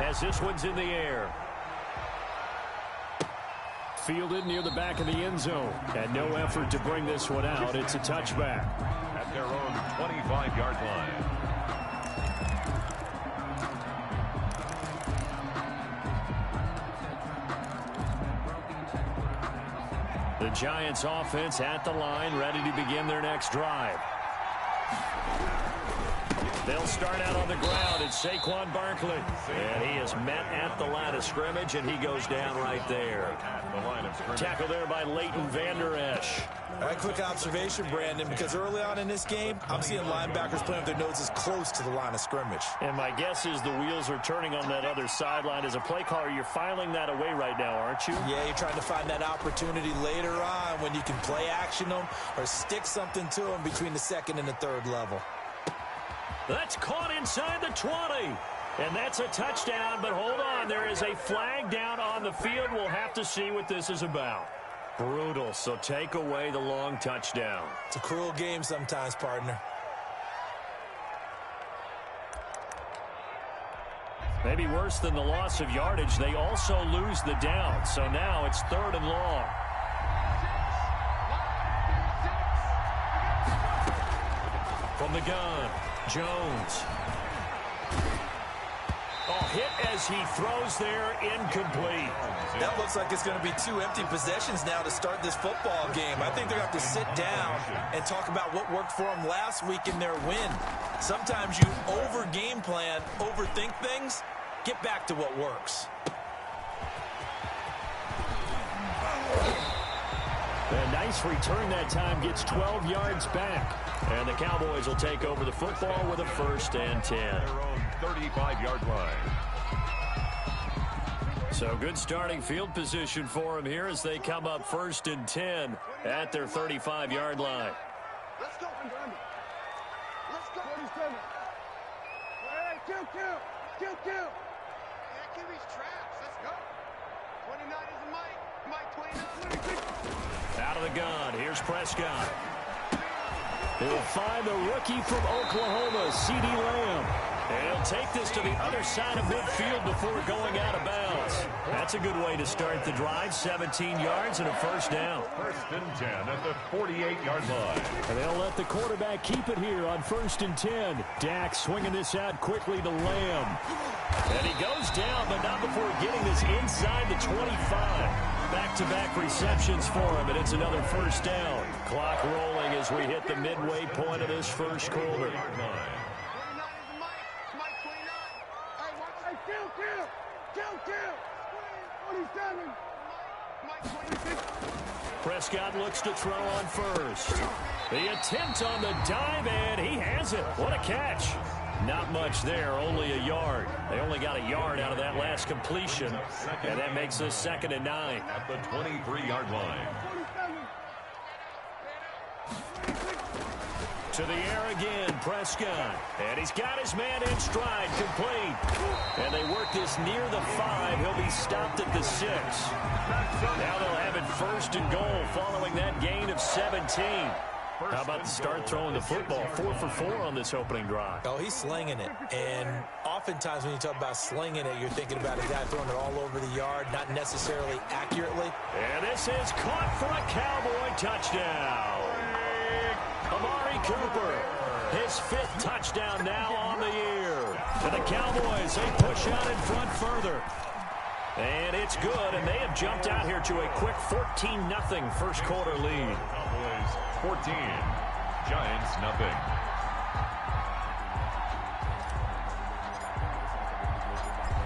as this one's in the air. Fielded near the back of the end zone. And no effort to bring this one out. It's a touchback. At their own 25-yard line. The Giants offense at the line, ready to begin their next drive. They'll start out on the ground. It's Saquon Barkley. And he is met at the line of scrimmage, and he goes down right there. Tackle there by Leighton Vander Esch. All right, quick observation, Brandon, because early on in this game, I'm seeing linebackers playing with their noses close to the line of scrimmage. And my guess is the wheels are turning on that other sideline. As a play caller, you're filing that away right now, aren't you? Yeah, you're trying to find that opportunity later on when you can play action them or stick something to them between the second and the third level. That's caught inside the 20. And that's a touchdown, but hold on. There is a flag down on the field. We'll have to see what this is about. Brutal, so take away the long touchdown. It's a cruel game sometimes, partner. Maybe worse than the loss of yardage, they also lose the down. So now it's 3rd and long. From the gun, Jones. Oh, hit as he throws there, incomplete. That looks like it's going to be 2 empty possessions now to start this football game. I think they're going to have to sit down and talk about what worked for them last week in their win. Sometimes you over-game plan, overthink things. Get back to what works. A nice return that time, gets 12 yards back. And the Cowboys will take over the football with a 1st and 10. Their own 35-yard line. So good starting field position for them here as they come up 1st and 10 at their 35-yard line. Let's go. Let's go. 47. All right, 2-2. That QB's traps. Let's go. 29 is Mike. 29. Out of the gun. Here's Prescott. He'll find the rookie from Oklahoma, CeeDee Lamb. And he'll take this to the other side of midfield before going out of bounds. That's a good way to start the drive. 17 yards and a 1st down. 1st and 10 at the 48-yard line. And they'll let the quarterback keep it here on 1st and 10. Dak swinging this out quickly to Lamb. And he goes down, but not before getting this inside the 25. Back-to-back receptions for him, and it's another 1st down. Clock rolling as we hit the midway point of this 1st quarter. Prescott looks to throw on 1st. The attempt on the dive, and he has it. What a catch. Not much there, only a yard. They only got a yard out of that last completion, and that makes us 2nd and 9. At the 23-yard line. To the air again, Prescott. And he's got his man in stride, complete. And they work this near the 5. He'll be stopped at the 6. Now they'll have it 1st and goal following that gain of 17. How about the start throwing the football? 4 for 4 on this opening drive. Oh, he's slinging it. And oftentimes when you talk about slinging it, you're thinking about a guy throwing it all over the yard, not necessarily accurately. And this is caught for a Cowboy touchdown. Amari Cooper, his 5th touchdown now on the year. And the Cowboys, they push out in front further. And it's good, and they have jumped out here to a quick 14-0 1st quarter lead. Cowboys 14, Giants nothing.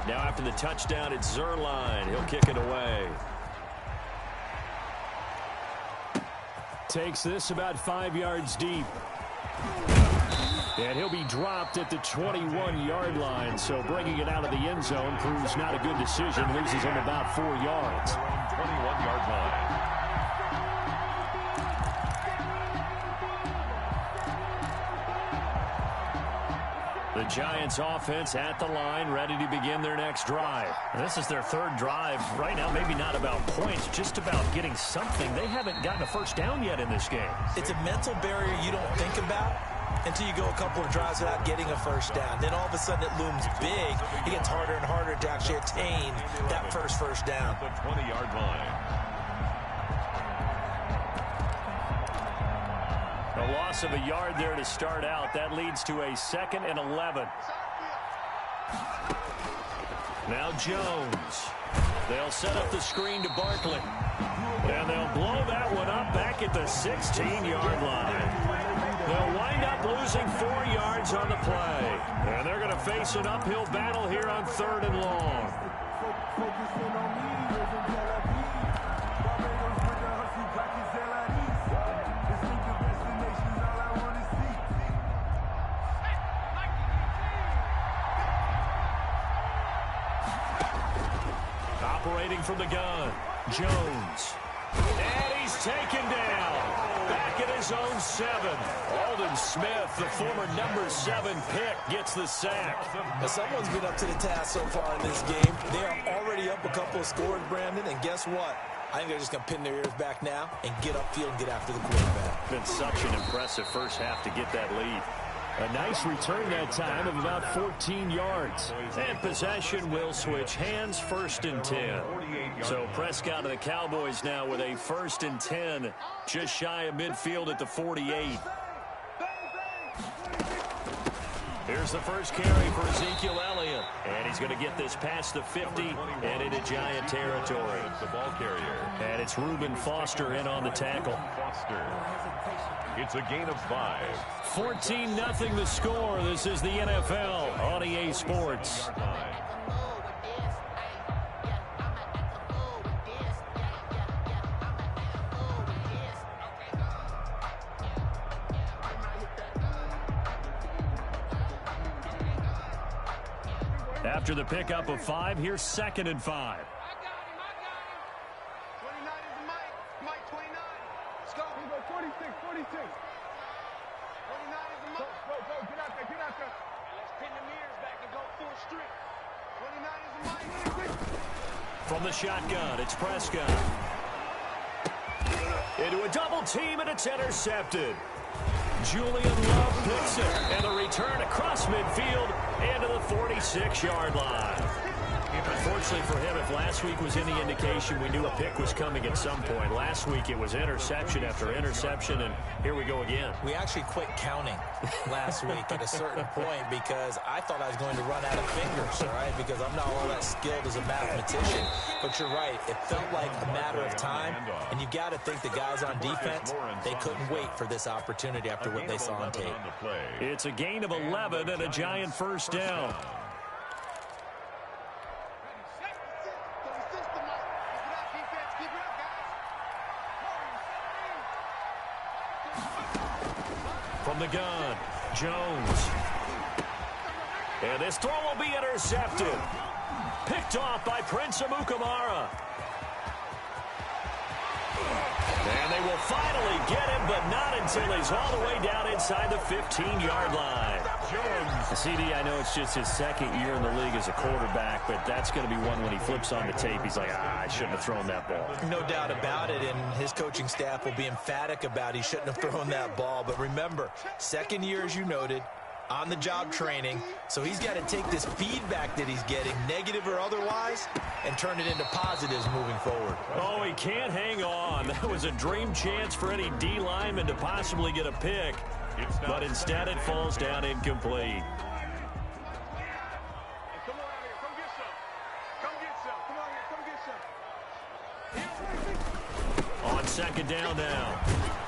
Now after the touchdown, it's Zuerlein. He'll kick it away. Takes this about 5 yards deep. And he'll be dropped at the 21-yard line. So bringing it out of the end zone proves not a good decision. Loses him about 4 yards. 21-yard line. The Giants offense at the line, ready to begin their next drive. And this is their 3rd drive. Right now, maybe not about points, just about getting something. They haven't gotten a 1st down yet in this game. It's a mental barrier you don't think about until you go a couple of drives without getting a first down. Then all of a sudden it looms big. It gets harder and harder to actually attain that first down. The 20-yard line. A loss of a yard there to start out. That leads to a 2nd and 11. Now Jones. They'll set up the screen to Barkley. And they'll blow that one up back at the 16-yard line. They'll wind up losing 4 yards on the play. And they're going to face an uphill battle here on 3rd and long. Operating from the gun, Jones. And he's taken down. Back at his own 7. Aldon Smith, the former number 7 pick, gets the sack. Now, someone's been up to the task so far in this game. They are already up a couple of scores, Brandon, and guess what? I think they're just going to pin their ears back now and get upfield and get after the quarterback. Been such an impressive first half to get that lead. A nice return that time of about 14 yards. And possession will switch hands, 1st and 10. So Prescott of the Cowboys now with a 1st and 10, just shy of midfield at the 48. Here's the first carry for Ezekiel Elliott. And he's going to get this past the 50 and into Giant territory. The ball carrier. And it's Reuben Foster in on the tackle. Foster. It's a gain of 5. 14-0 the score. This is the NFL on EA Sports. After the pickup of 5, here's 2nd and 5. I got him. 29 is Mike. Mike 29. Let's go. We go 46, 46. 29 is Mike. Go, get out there, get out there. Let's pin the mirrors back and go full street. 29 is Mike. From the shotgun, it's Prescott. Into a double team, and it's intercepted. Julian Love picks it, and the return across midfield into the 46-yard line. Unfortunately for him, if last week was any indication, we knew a pick was coming at some point. Last week it was interception after interception, and here we go again. We actually quit counting last week at a certain point because I thought I was going to run out of fingers, all right, because I'm not all that skilled as a mathematician. But you're right. It felt like a matter of time, and you got to think the guys on defense, they couldn't wait for this opportunity after what they saw on tape. It's a gain of 11 and a Giant first down. From the gun, Jones. And this throw will be intercepted. Picked off by Prince Amukamara. And they will finally get him, but not until he's all the way down inside the 15-yard line. CD, I know it's just his 2nd year in the league as a quarterback, but that's going to be one when he flips on the tape. He's like, I shouldn't have thrown that ball. No doubt about it, and his coaching staff will be emphatic about he shouldn't have thrown that ball. But remember, 2nd year, as you noted, on-the-job training, so he's got to take this feedback that he's getting, negative or otherwise, and turn it into positives moving forward. Oh, he can't hang on. That was a dream chance for any D lineman to possibly get a pick, but instead it falls down incomplete. Hey, come on out here. Come get some. Come get some. Come on here. Come get some. On 2nd down now,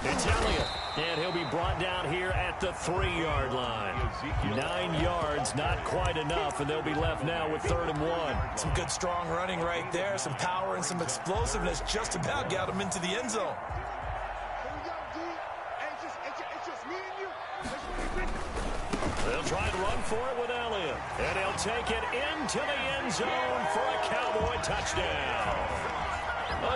it's Elliott, and he'll be brought down here at the 3-yard line. 9 yards, not quite enough, and they'll be left now with 3rd and 1. Some good, strong running right there, some power and some explosiveness just about got him into the end zone. Here we go, D. Hey, it's just me and you. They'll try and run for it with Elliott, and he'll take it into the end zone for a Cowboy touchdown.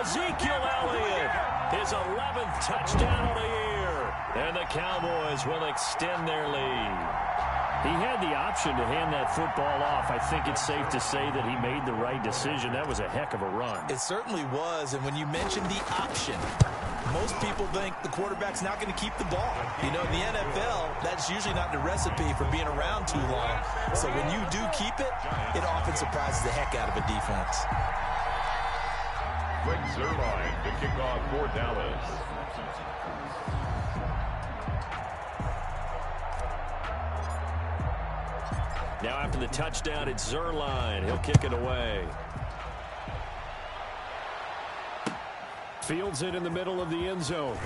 Ezekiel Elliott, his 11th touchdown of the year, and the Cowboys will extend their lead. He had the option to hand that football off. I think it's safe to say that he made the right decision. That was a heck of a run. It certainly was, and when you mentioned the option, most people think the quarterback's not going to keep the ball. You know, in the NFL, that's usually not the recipe for being around too long. So when you do keep it, it often surprises the heck out of a defense. Greg Zuerlein to kick off for Dallas. Now after the touchdown, it's Zuerlein. He'll kick it away. Fields it in the middle of the end zone.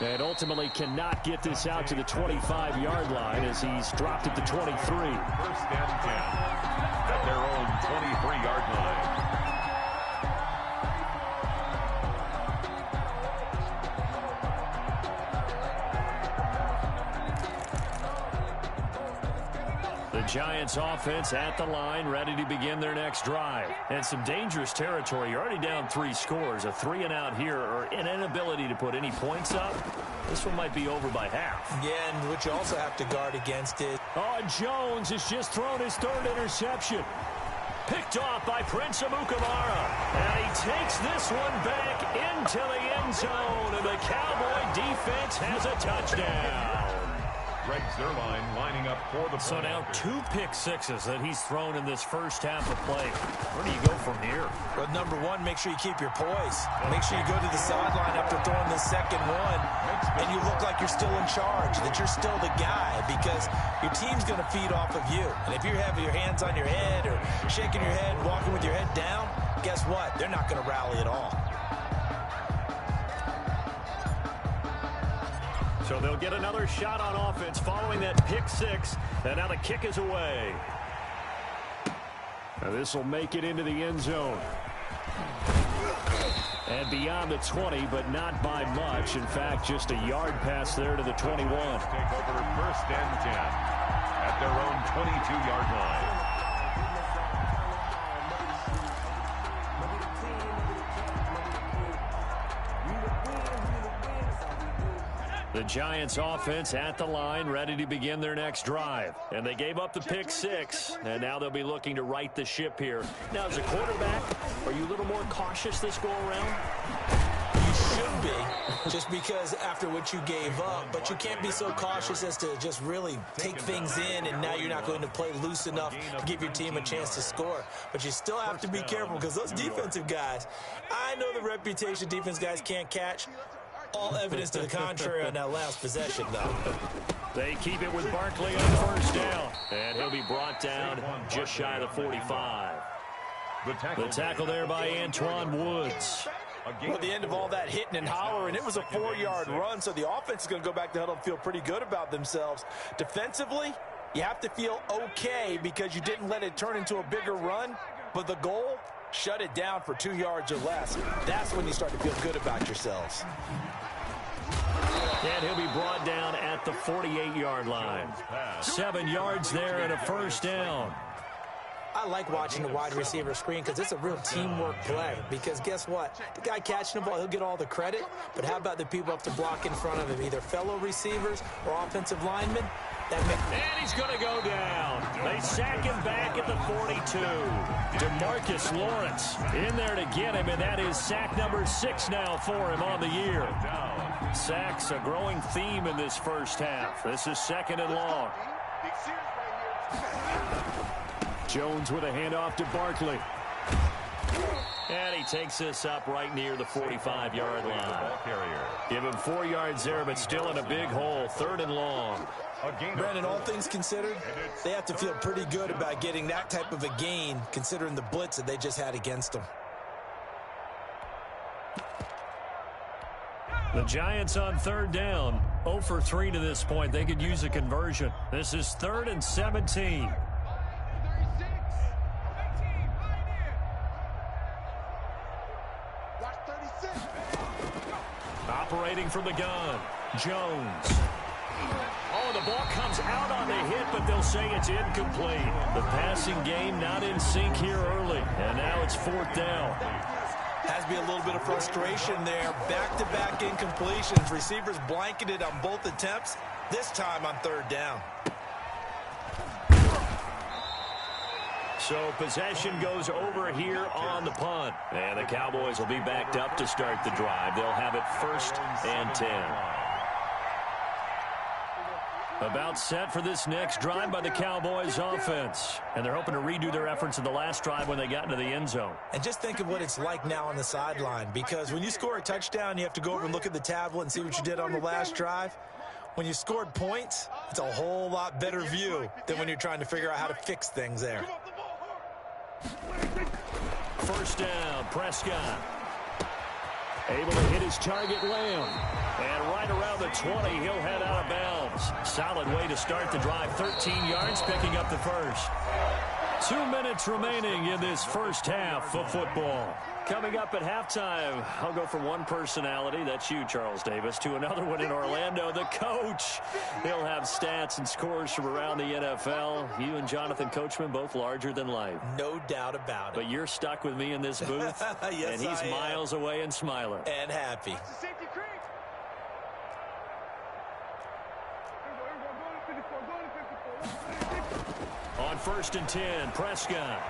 And ultimately cannot get this out to the 25-yard line as he's dropped at the 23. First and 10 at their own 23-yard line. The Giants offense at the line, ready to begin their next drive. And some dangerous territory. You're already down 3 scores. A 3-and-out here, or an inability to put any points up. This one might be over by half. Yeah, and what you also have to guard against it. Oh, Jones has just thrown his 3rd interception. Picked off by Prince Amukamara. And he takes this one back into the end zone. And the Cowboy defense has a touchdown. Greg Zuerlein lining up for the So now 2 pick-sixes that he's thrown in this first half of play. Where do you go from here? Well, number one, make sure you keep your poise. Make sure you go to the sideline after throwing the second one, and you look like you're still in charge, that you're still the guy, because your team's going to feed off of you. And if you're having your hands on your head or shaking your head, walking with your head down, guess what? They're not going to rally at all. So they'll get another shot on offense following that pick-6, and now the kick is away. Now this will make it into the end zone. And beyond the 20, but not by much. In fact, just a yard pass there to the 21. Take over first and 10 at their own 22-yard line. The Giants offense at the line, ready to begin their next drive. And they gave up the pick-6, and now they'll be looking to right the ship here. Now, as a quarterback, are you a little more cautious this go-around? You should be, just because after what you gave up. But you can't be so cautious as to just really take things in, and now you're not going to play loose enough to give your team a chance to score. But you still have to be careful, because those defensive guys, I know the reputation defense guys can't catch. All evidence to the contrary on that last possession, though. They keep it with Barkley on first down. And he'll be brought down just shy of the 45. The tackle there by Antoine Woods. Well, at the end of all that hitting and hollering, it was a 4-yard run, so the offense is going to go back to huddle and feel pretty good about themselves. Defensively, you have to feel okay because you didn't let it turn into a bigger run, but the goal, shut it down for 2 yards or less. That's when you start to feel good about yourselves. And he'll be brought down at the 48-yard line. 7 yards there and a first down. I like watching the wide receiver screen because it's a real teamwork play. Because guess what? The guy catching the ball, he'll get all the credit. But how about the people up to block in front of him, either fellow receivers or offensive linemen? And he's going to go down. They sack him back at the 42. DeMarcus Lawrence in there to get him, and that is sack number 6 now for him on the year. Sacks a growing theme in this first half. This is 2nd and long. Jones with a handoff to Barkley. And he takes this up right near the 45-yard line. Give him 4 yards there, but still in a big hole. 3rd and long. Brandon, all things considered, they have to feel pretty good about getting that type of a gain, considering the blitz that they just had against them. The Giants on 3rd down. 0 for 3 to this point. They could use a conversion. This is 3rd and 17. Operating from the gun, Jones. Oh, the ball comes out on the hit, but they'll say it's incomplete. The passing game not in sync here early, and now it's 4th down. Has to be a little bit of frustration there. Back-to-back incompletions. Receivers blanketed on both attempts. this time on 3rd down. So possession goes over here on the punt. And the Cowboys will be backed up to start the drive. They'll have it 1st and 10. About set for this next drive by the Cowboys offense. And they're hoping to redo their efforts in the last drive when they got into the end zone. And just think of what it's like now on the sideline, because when you score a touchdown, you have to go over and look at the tablet and see what you did on the last drive. When you scored points, it's a whole lot better view than when you're trying to figure out how to fix things there. 1st down, Prescott. Able to hit his target, Lamb. And right around the 20, he'll head out of bounds. Solid way to start the drive. 13 yards, picking up the first. 2 minutes remaining in this first half of football. Coming up at halftime, I'll go from one personality, that's you, Charles Davis, to another one in Orlando, the coach. He'll have stats and scores from around the NFL. You and Jonathan Coachman, both larger than life. No doubt about it. But you're stuck with me in this booth, yes, and he's miles away and smiling. And happy. On 1st and 10, Prescott.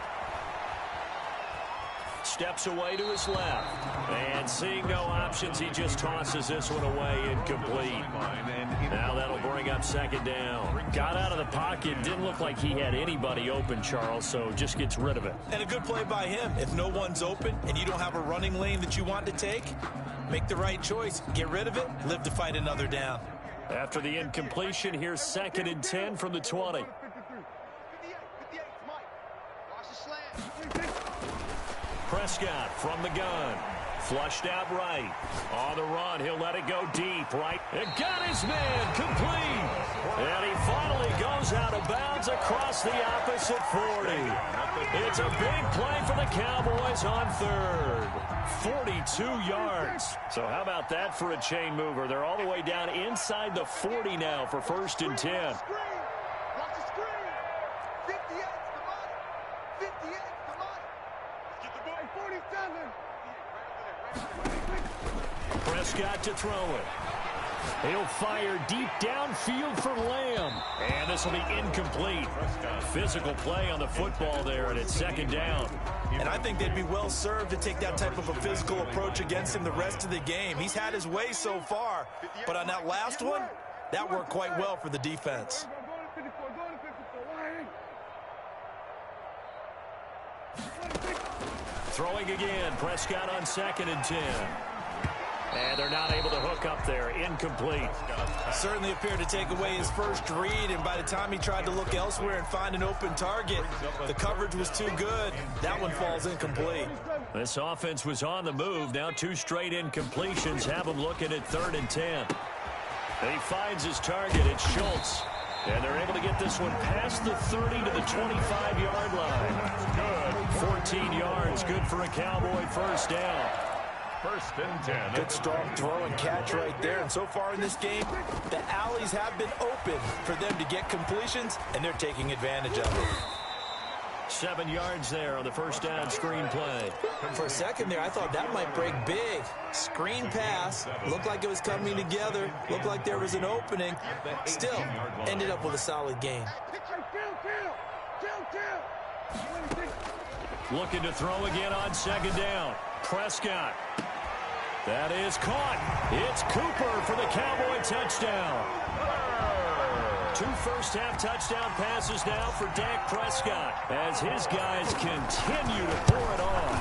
Steps away to his left. And seeing no options, he just tosses this one away, incomplete. Now that'll bring up 2nd down. Got out of the pocket. Didn't look like he had anybody open, Charles, so just gets rid of it. And a good play by him. If no one's open and you don't have a running lane that you want to take, make the right choice. Get rid of it. Live to fight another down. After the incompletion, here's 2nd and 10 from the 20. Prescott from the gun. Flushed out right. On the run, he'll let it go deep right. It got his man complete. And he finally goes out of bounds across the opposite 40. It's a big play for the Cowboys on 3rd. 42 yards. So how about that for a chain mover? They're all the way down inside the 40 now for 1st and 10. Prescott to throw it. He'll fire deep downfield for Lamb. And this will be incomplete. Physical play on the football there, and it's 2nd down. And I think they'd be well served to take that type of a physical approach against him the rest of the game. He's had his way so far, but on that last one, that worked quite well for the defense. Throwing again, Prescott on 2nd and 10. And they're not able to hook up there. Incomplete. Certainly appeared to take away his first read, and by the time he tried to look elsewhere and find an open target, the coverage was too good. That one falls incomplete. This offense was on the move. Now 2 straight incompletions have him looking at 3rd and 10. He finds his target. It's Schultz. And they're able to get this one past the 30 to the 25-yard line. Good. 14 yards. Good for a Cowboy 1st down. 1st and 10. Good strong throw and catch right there. And so far in this game, the alleys have been open for them to get completions, and they're taking advantage of it. 7 yards there on the 1st down screen play. For a second there, I thought that might break big. Screen pass. Looked like it was coming together. Looked like there was an opening. Still, ended up with a solid gain. Looking to throw again on 2nd down. Prescott. That is caught. It's Cooper for the Cowboy touchdown. 2 first-half touchdown passes now for Dak Prescott as his guys continue to pour it on.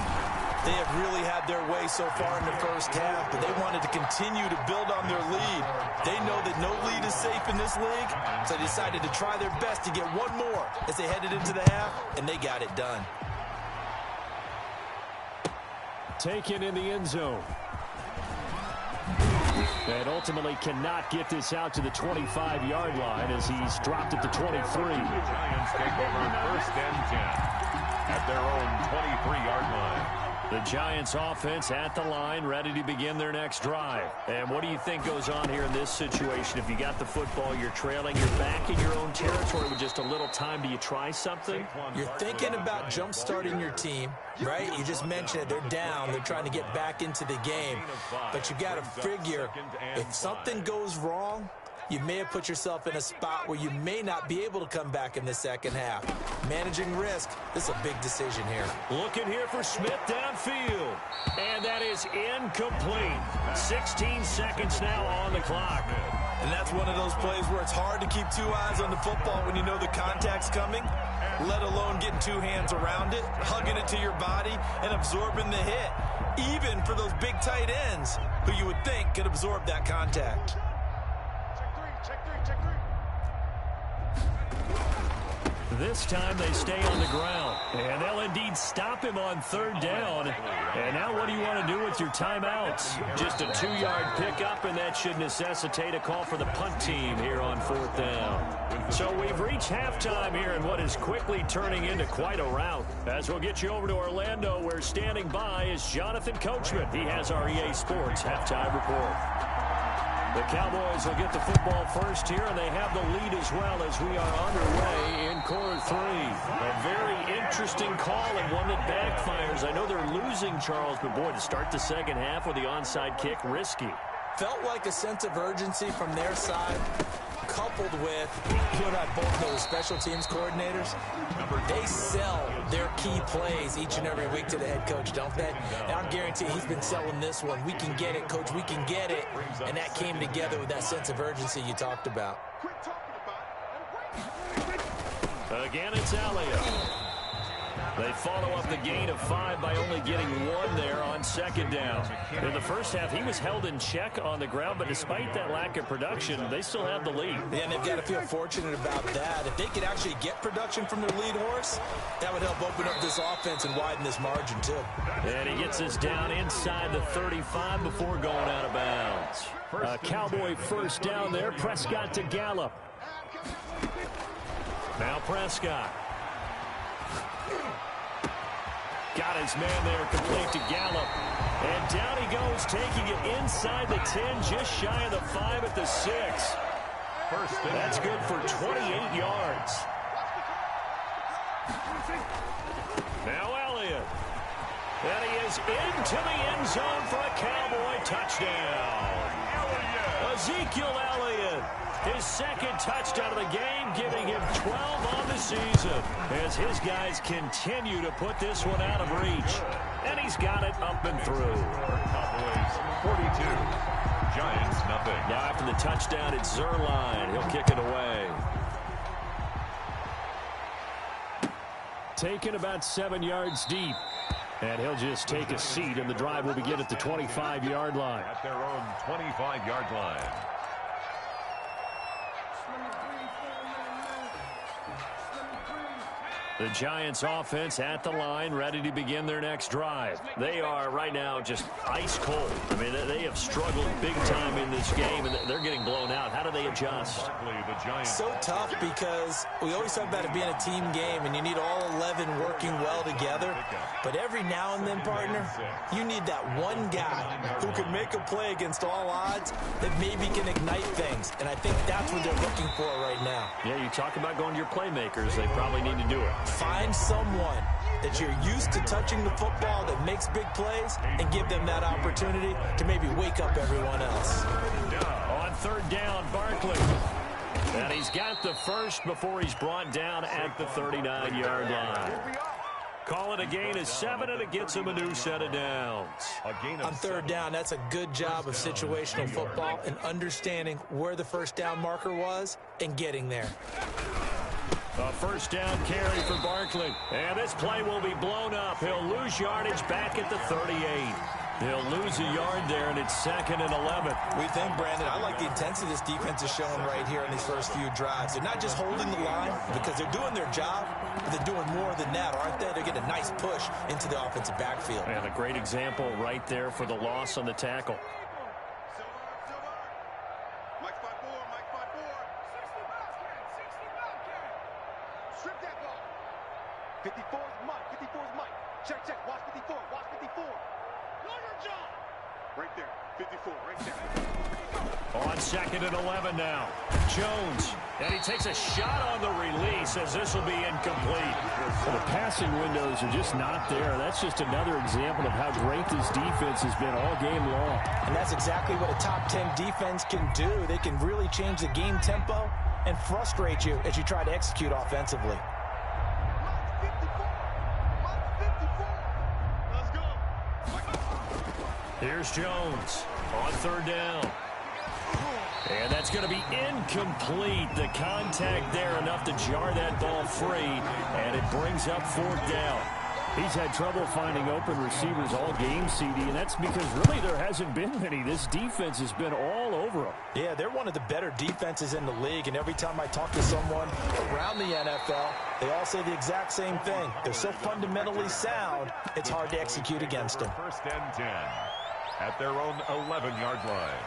They have really had their way so far in the first half, but they wanted to continue to build on their lead. They know that no lead is safe in this league, so they decided to try their best to get one more as they headed into the half, and they got it done. Taken in the end zone. And ultimately cannot get this out to the 25-yard line as he's dropped at the 23. The Giants take over 1st and 10 at their own 23-yard line. The Giants offense at the line, ready to begin their next drive. And what do you think goes on here in this situation? If you got the football, you're trailing, you're back in your own territory with just a little time. Do you try something? You're thinking about jump-starting your team, right? You just mentioned it. They're down. They're trying to get back into the game. But you got to figure, if something goes wrong, you may have put yourself in a spot where you may not be able to come back in the second half. Managing risk, this is a big decision here. Looking here for Smith downfield. And that is incomplete. 16 seconds now on the clock. And that's one of those plays where it's hard to keep two eyes on the football when you know the contact's coming, let alone getting two hands around it, hugging it to your body, and absorbing the hit. Even for those big tight ends who you would think could absorb that contact. Check three. This time they stay on the ground. And they'll indeed stop him on third down. And now what do you want to do with your timeouts? Just a 2-yard pickup, and that should necessitate a call for the punt team here on fourth down. So we've reached halftime here in what is quickly turning into quite a rout. As we'll get you over to Orlando, where standing by is Jonathan Coachman. He has our EA Sports halftime report. The Cowboys will get the football first here, and they have the lead as well as we are underway in quarter 3. A very interesting call and one that backfires. I know they're losing, Charles, but boy, to start the second half with the onside kick, risky. Felt like a sense of urgency from their side, coupled with, you and I both know the special teams coordinators, they sell their key plays each and every week to the head coach, don't they? And I'm guaranteeing he's been selling this one. We can get it, coach, we can get it. And that came together with that sense of urgency you talked about. Again, it's Elliott. They follow up the gain of 5 by only getting 1 there on second down. In the first half, he was held in check on the ground, but despite that lack of production, they still have the lead. Yeah, and they've got to feel fortunate about that. If they could actually get production from their lead horse, that would help open up this offense and widen this margin, too. And he gets us down inside the 35 before going out of bounds. A Cowboy first down there. Prescott to Gallup. Now Prescott. Got his man there, complete to Gallup. And down he goes, taking it inside the 10, just shy of the 5 at the 6. That's good for 28 yards. Now Elliott. And he is into the end zone for a Cowboy touchdown. Ezekiel Elliott. His second touchdown of the game, giving him 12 on the season as his guys continue to put this one out of reach. And he's got it up and through. Cowboys 42, Giants nothing. Now after the touchdown, it's Zuerlein. He'll kick it away. Taken about 7 yards deep. And he'll just take a seat, and the drive will begin at the 25-yard line. At their own 25-yard line. The Giants offense at the line, ready to begin their next drive. They are right now just ice cold. I mean, they have struggled big time in this game, and they're getting blown out. How do they adjust? So tough because we always talk about it being a team game, and you need all 11 working well together. But every now and then, partner, you need that one guy who can make a play against all odds that maybe can ignite things. And I think that's what they're looking for right now. Yeah, you talk about going to your playmakers. They probably need to do it. Find someone that you're used to touching the football that makes big plays and give them that opportunity to maybe wake up everyone else. On third down, Barkley. And he's got the first before he's brought down at the 39-yard line. Call it a gain of 7, and it gets him a new set of downs. On third down, that's a good job of situational football and understanding where the first down marker was and getting there. A first down carry for Barkley. And this play will be blown up. He'll lose yardage back at the 38. He'll lose a yard there, and it's 2nd and 11. We think, Brandon, I like the intensity this defense is showing right here in these first few drives. They're not just holding the line because they're doing their job, but they're doing more than that, aren't they? They're getting a nice push into the offensive backfield. And a great example right there for the loss on the tackle. Mike spot 4, Mike spot 4. 60 Strip that ball. 54 is Mike, 54 is Mike. Check, watch 54, watch 54. Lawyer John. Right there, 54, right there. On 2nd and 11 now. Jones, and he takes a shot on the release as this will be incomplete. Well, the passing windows are just not there. That's just another example of how great this defense has been all game long. And that's exactly what a top 10 defense can do. They can really change the game tempo and frustrate you as you try to execute offensively. Here's Jones on third down. And that's going to be incomplete. The contact there enough to jar that ball free, and it brings up fourth down. He's had trouble finding open receivers all game, CD, and that's because really there hasn't been many. This defense has been all over them. Yeah, they're one of the better defenses in the league, and every time I talk to someone around the NFL, they all say the exact same thing. They're so fundamentally sound, it's hard to execute against them. First and 10 at their own 11-yard line.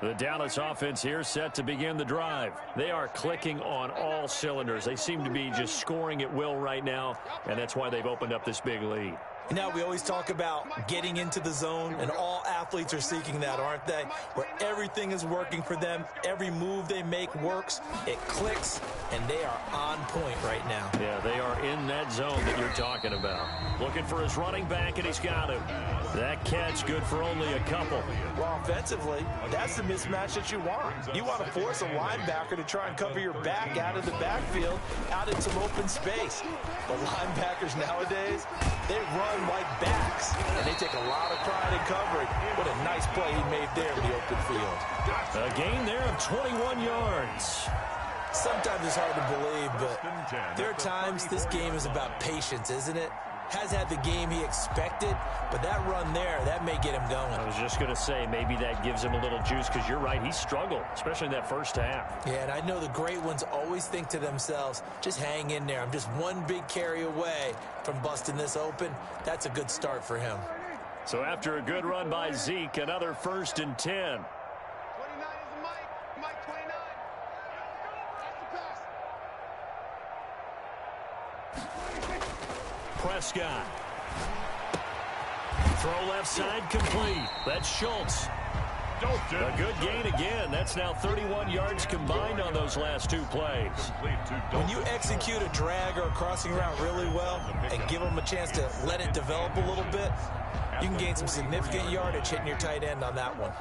The Dallas offense here set to begin the drive. They are clicking on all cylinders. They seem to be just scoring at will right now, and that's why they've opened up this big lead. Now, we always talk about getting into the zone, and all athletes are seeking that, aren't they? Where everything is working for them, every move they make works, it clicks, and they are on point right now. Yeah, they are in that zone that you're talking about. Looking for his running back, and he's got him. That catch good for only a couple. Well, offensively, that's the mismatch that you want. You want to force a linebacker to try and cover your back out of the backfield, out in some open space. The linebackers nowadays, they run like backs, and they take a lot of pride in covering. What a nice play he made there in the open field. A gain there of 21 yards. Sometimes it's hard to believe, but there are times this game is about patience, isn't it? Has had the game he expected, but that run there, that may get him going. I was just going to say, maybe that gives him a little juice, because you're right, he struggled, especially in that first half. Yeah, and I know the great ones always think to themselves, just hang in there. I'm just one big carry away from busting this open. That's a good start for him. So after a good run by Zeke, another 1st and 10. 29 is Mike. Mike 29. That's the pass. Prescott. Throw left side complete. That's Schultz. A good gain again. That's now 31 yards combined on those last two plays. When you execute a drag or a crossing route really well and give them a chance to let it develop a little bit, you can gain some significant yardage hitting your tight end on that one.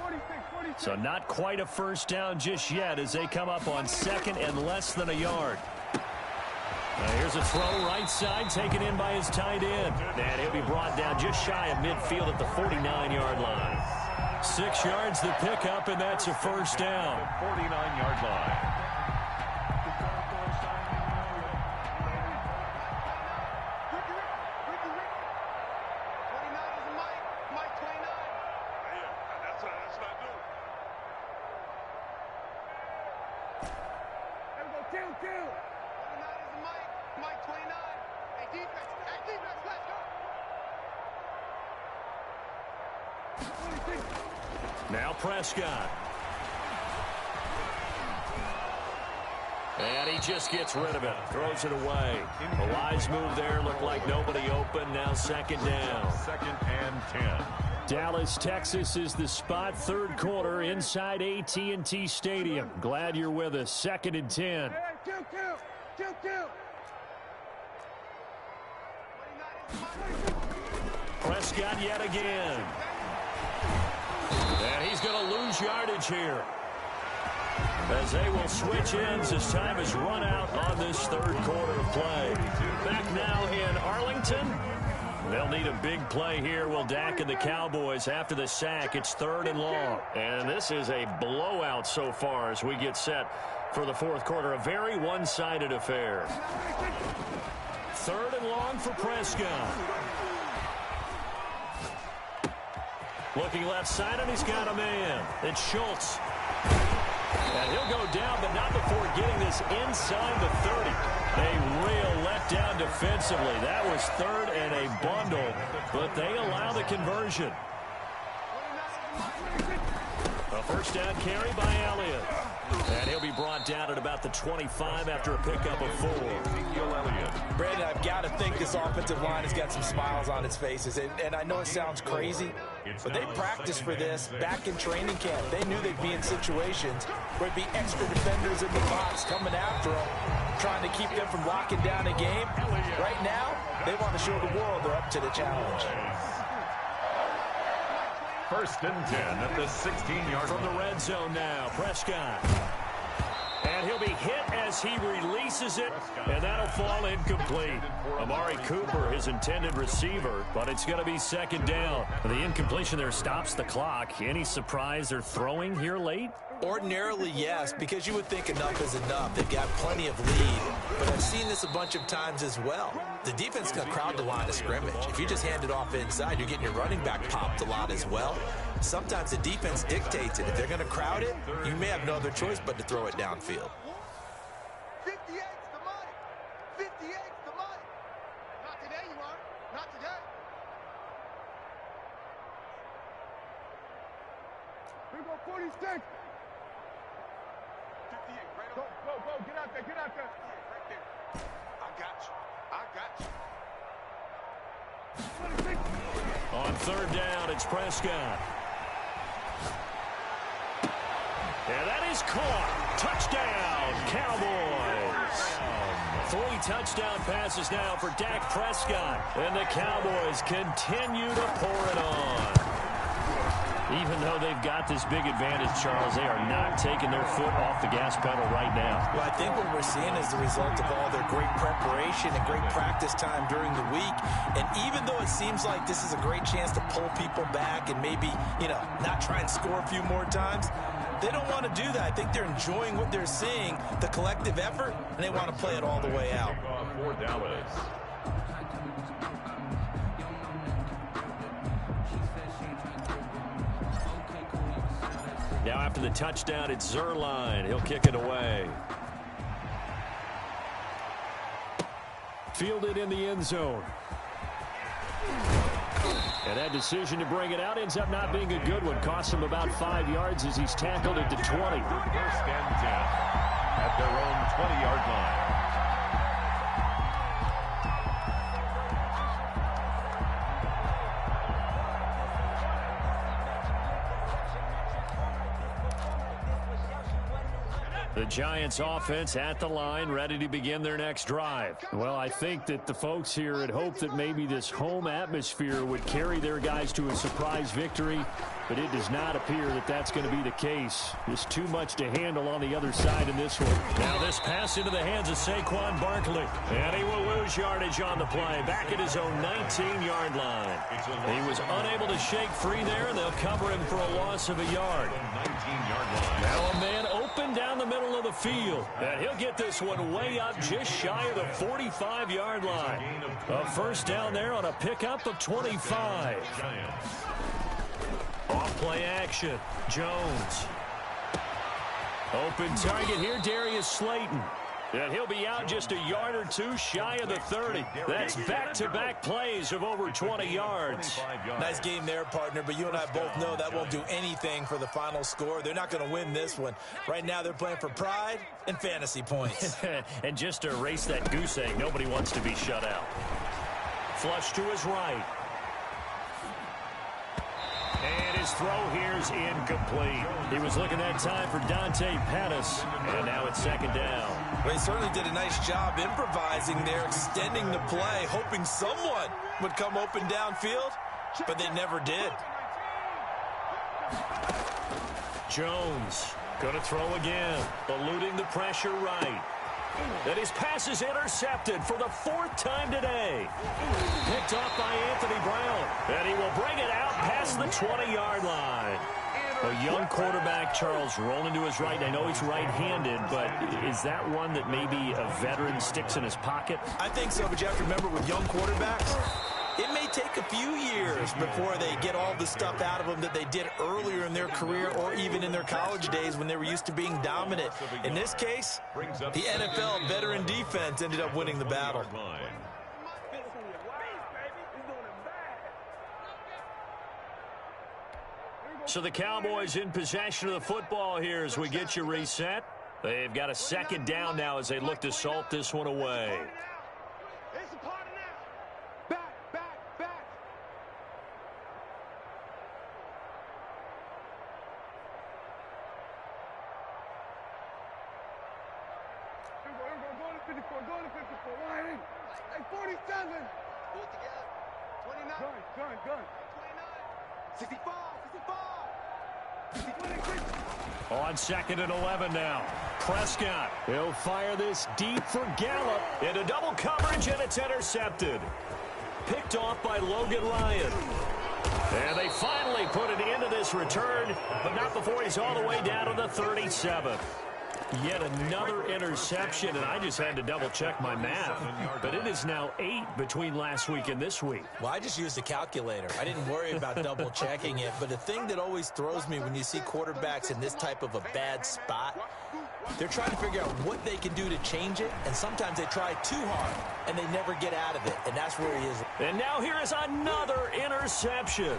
So not quite a first down just yet as they come up on 2nd and less than a yard. Here's a throw right side taken in by his tight end. And he'll be brought down just shy of midfield at the 49-yard line. 6 yards the pickup, and that's a first down. 49-yard line. Now Prescott. And he just gets rid of it. Throws it away. A wise move there. Looked like nobody open. Now 2nd down. 2nd and 10. Dallas, Texas is the spot. 3rd quarter inside AT&T Stadium. Glad you're with us. 2nd and 10. Prescott yet again. And he's going to lose yardage here, as they will switch ends as time has run out on this 3rd quarter of play. Back now in Arlington. They'll need a big play here, will Dak and the Cowboys after the sack. It's 3rd and long. And this is a blowout so far as we get set for the 4th quarter. A very one-sided affair. 3rd and long for Prescott. Looking left side, and he's got a man. It's Schultz. And he'll go down, but not before getting this inside the 30. A real letdown defensively. That was 3rd and a bundle, but they allow the conversion. A first down carry by Elliott. And he'll be brought down at about the 25 after a pickup of 4. Brandon, I've got to think this offensive line has got some smiles on its faces. And I know it sounds crazy, but they practiced for this back in training camp. They knew they'd be in situations where it'd be extra defenders in the box coming after them, trying to keep them from locking down a game. Right now, they want to show the world they're up to the challenge. 1st and 10 at the 16-yard from the red zone now. Prescott. And he'll be hit as he releases it, and that'll fall incomplete. Amari Cooper, his intended receiver, but it's going to be 2nd down. The incompletion there stops the clock. Any surprise they're throwing here late? Ordinarily, yes, because you would think enough is enough. They've got plenty of lead, but I've seen this a bunch of times as well. The defense can crowd the line of scrimmage. If you just hand it off inside, you're getting your running back popped a lot as well. Sometimes the defense dictates it. If they're going to crowd it, you may have no other choice but to throw it downfield. 58's the money. 58's the money. Not today, you are. Not today. We go 46. 58, right on. Go, get out there, right there. I got you. 26. On 3rd down, it's Prescott. And that is caught. Touchdown, Cowboys. 3 touchdown passes now for Dak Prescott. And the Cowboys continue to pour it on. Even though they've got this big advantage, Charles, they are not taking their foot off the gas pedal right now. Well, I think what we're seeing is the result of all their great preparation and great practice time during the week. And even though it seems like this is a great chance to pull people back and maybe, not try and score a few more times, they don't want to do that. I think they're enjoying what they're seeing, the collective effort, and they want to play it all the way out. For Dallas. Now after the touchdown, it's Zuerlein. He'll kick it away. Fielded in the end zone. And that decision to bring it out ends up not being a good one. Costs him about 5 yards as he's tackled at the 20. 1st and 10 at their own 20-yard line. The Giants offense at the line, ready to begin their next drive. Well, I think that the folks here had hoped that maybe this home atmosphere would carry their guys to a surprise victory, but it does not appear that that's going to be the case. There's too much to handle on the other side in this one. Now this pass into the hands of Saquon Barkley, and he will lose yardage on the play, back at his own 19-yard line. He was unable to shake free there, and they'll cover him for a loss of a yard. 19-yard line. Now a man open down the middle of the field, and he'll get this one way up just shy of the 45-yard line. A 1st down there on a pickup of 25. Off play action. Jones. Open target here, Darius Slayton. And he'll be out just a yard or two shy of the 30. That's back-to-back plays of over 20 yards. Nice game there, partner, but you and I both know that won't do anything for the final score. They're not going to win this one. Right now, they're playing for pride and fantasy points. And just to erase that goose egg, nobody wants to be shut out. Flush to his right. And his throw here is incomplete. He was looking that time for Dante Pettis, and now it's 2nd down. Well, he certainly did a nice job improvising there, extending the play, hoping someone would come open downfield, but they never did. Jones going to throw again, eluding the pressure right. And his pass is intercepted for the 4th time today. Picked off by Anthony Brown. And he will bring it out past the 20-yard line. A young quarterback, Charles, rolling to his right. I know he's right-handed, but is that one that maybe a veteran sticks in his pocket? I think so, but you have to remember with young quarterbacks, it may take a few years before they get all the stuff out of them that they did earlier in their career or even in their college days when they were used to being dominant. In this case, the NFL veteran defense ended up winning the battle. So the Cowboys in possession of the football here as we get you reset. They've got a second down now as they look to salt this one away. It's a party now. Back, back, back. Go to 54, go to 54. Right. Hey, 47. Pull it together. 29. Gun. 29. 65, 65. On 2nd and 11 now. Prescott. He'll fire this deep for Gallup. Into double coverage, and it's intercepted. Picked off by Logan Ryan. And they finally put it into this return, but not before he's all the way down to the 37. Yet another interception, and I just had to double-check my math. But it is now 8 between last week and this week. Well, I just used a calculator. I didn't worry about double-checking it. But the thing that always throws me when you see quarterbacks in this type of a bad spot, they're trying to figure out what they can do to change it, and sometimes they try too hard, and they never get out of it, and that's where he is. And now here is another interception.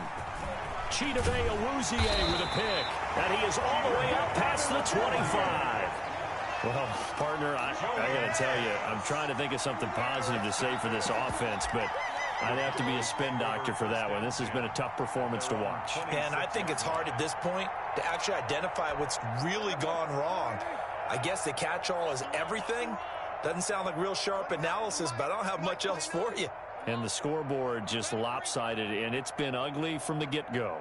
Chidobe Awuzie with a pick, and he is all the way up past the 25. Well, partner, I got to tell you, I'm trying to think of something positive to say for this offense, but I'd have to be a spin doctor for that one. This has been a tough performance to watch. And I think it's hard at this point to actually identify what's really gone wrong. I guess the catch-all is everything. Doesn't sound like real sharp analysis, but I don't have much else for you. And the scoreboard just lopsided, and it's been ugly from the get-go.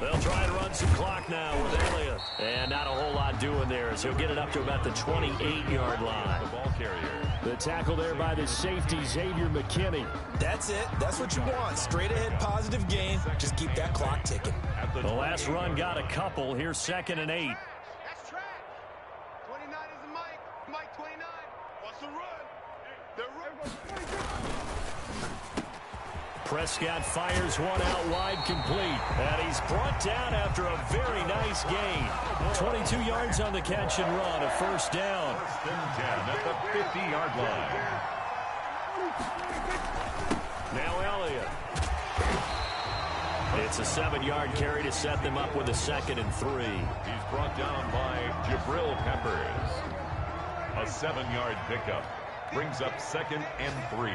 They'll try and run some clock now with Elliott. And not a whole lot doing there as he'll get it up to about the 28-yard line. The ball carrier. The tackle there by the safety, Xavier McKinney. That's it. That's what you want. Straight ahead, positive gain. Just keep that clock ticking. The last run got a couple. Here's 2nd and 8. That's trash. 29 is Mike. Mike 29. What's the run? They're running. Prescott fires one out wide, complete. And he's brought down after a very nice gain. 22 yards on the catch and run, a first down. 1st and 10 at the 50-yard line. Now Elliott. It's a 7-yard carry to set them up with a 2nd and 3. He's brought down by Jabril Peppers. A 7-yard pickup brings up 2nd and 3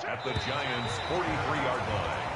at the Giants' 43-yard line.